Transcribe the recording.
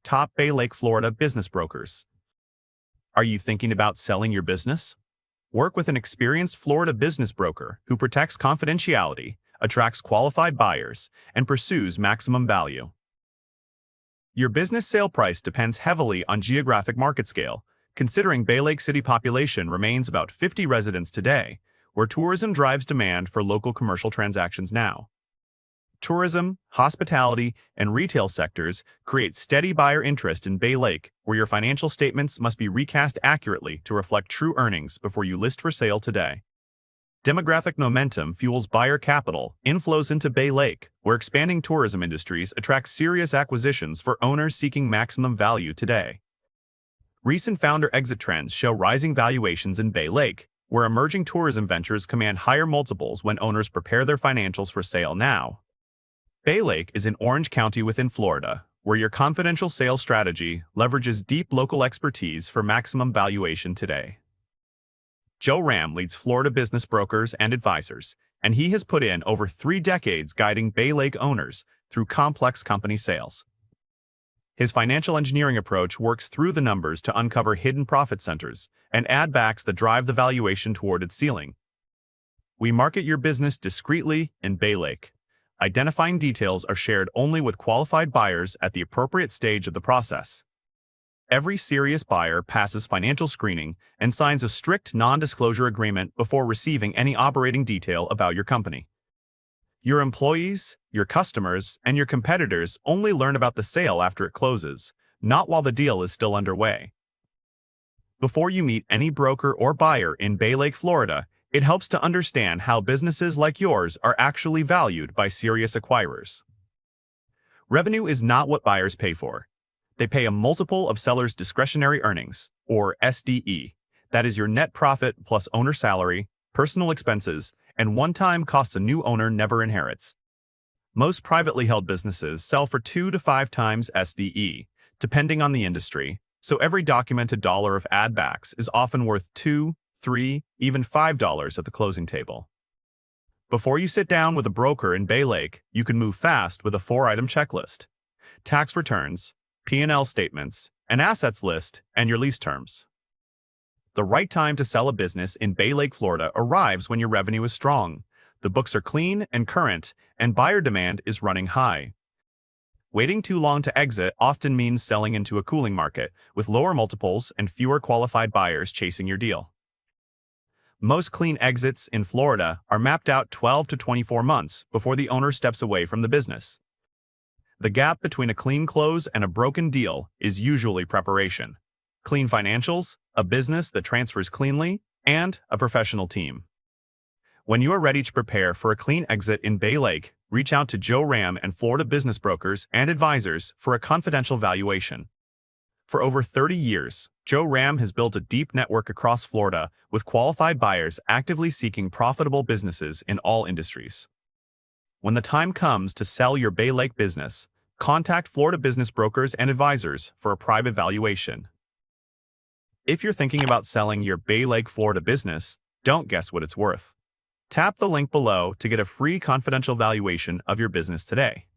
top Bay Lake, Florida business brokers. Are you thinking about selling your business? Work with an experienced Florida business broker who protects confidentiality, attracts qualified buyers, and pursues maximum value. Your business sale price depends heavily on geographic market scale, considering Bay Lake City population remains about 50 residents today, where tourism drives demand for local commercial transactions now. Tourism, hospitality, and retail sectors create steady buyer interest in Bay Lake, where your financial statements must be recast accurately to reflect true earnings before you list for sale today. Demographic momentum fuels buyer capital inflows into Bay Lake, where expanding tourism industries attract serious acquisitions for owners seeking maximum value today. Recent founder exit trends show rising valuations in Bay Lake, where emerging tourism ventures command higher multiples when owners prepare their financials for sale now. Bay Lake is in Orange County within Florida, where your confidential sales strategy leverages deep local expertise for maximum valuation today. Joe Ram leads Florida business brokers and advisors, and he has put in over 3 decades guiding Bay Lake owners through complex company sales. His financial engineering approach works through the numbers to uncover hidden profit centers and add backs that drive the valuation toward its ceiling. We market your business discreetly in Bay Lake. Identifying details are shared only with qualified buyers at the appropriate stage of the process. Every serious buyer passes financial screening and signs a strict non-disclosure agreement before receiving any operating detail about your company. Your employees, your customers, and your competitors only learn about the sale after it closes, not while the deal is still underway. Before you meet any broker or buyer in Bay Lake, Florida, it helps to understand how businesses like yours are actually valued by serious acquirers. Revenue is not what buyers pay for. They pay a multiple of sellers' discretionary earnings, or SDE. That is your net profit plus owner salary, personal expenses, and one-time costs a new owner never inherits. Most privately held businesses sell for 2 to 5 times SDE, depending on the industry, so every documented dollar of add-backs is often worth $2, $3, even $5 at the closing table. Before you sit down with a broker in Bay Lake, you can move fast with a 4-item checklist: tax returns, P&L statements, an assets list, and your lease terms. The right time to sell a business in Bay Lake, Florida arrives when your revenue is strong, the books are clean and current, and buyer demand is running high. Waiting too long to exit often means selling into a cooling market, with lower multiples and fewer qualified buyers chasing your deal. Most clean exits in Florida are mapped out 12 to 24 months before the owner steps away from the business. The gap between a clean close and a broken deal is usually preparation: clean financials, a business that transfers cleanly, and a professional team. When you are ready to prepare for a clean exit in Bay Lake, reach out to Joe Ram and Florida business brokers and advisors for a confidential valuation. For over 30 years, Joe Ram has built a deep network across Florida with qualified buyers actively seeking profitable businesses in all industries. When the time comes to sell your Bay Lake business, contact Florida business brokers and advisors for a private valuation. If you're thinking about selling your Bay Lake, Florida business, don't guess what it's worth. Tap the link below to get a free confidential valuation of your business today.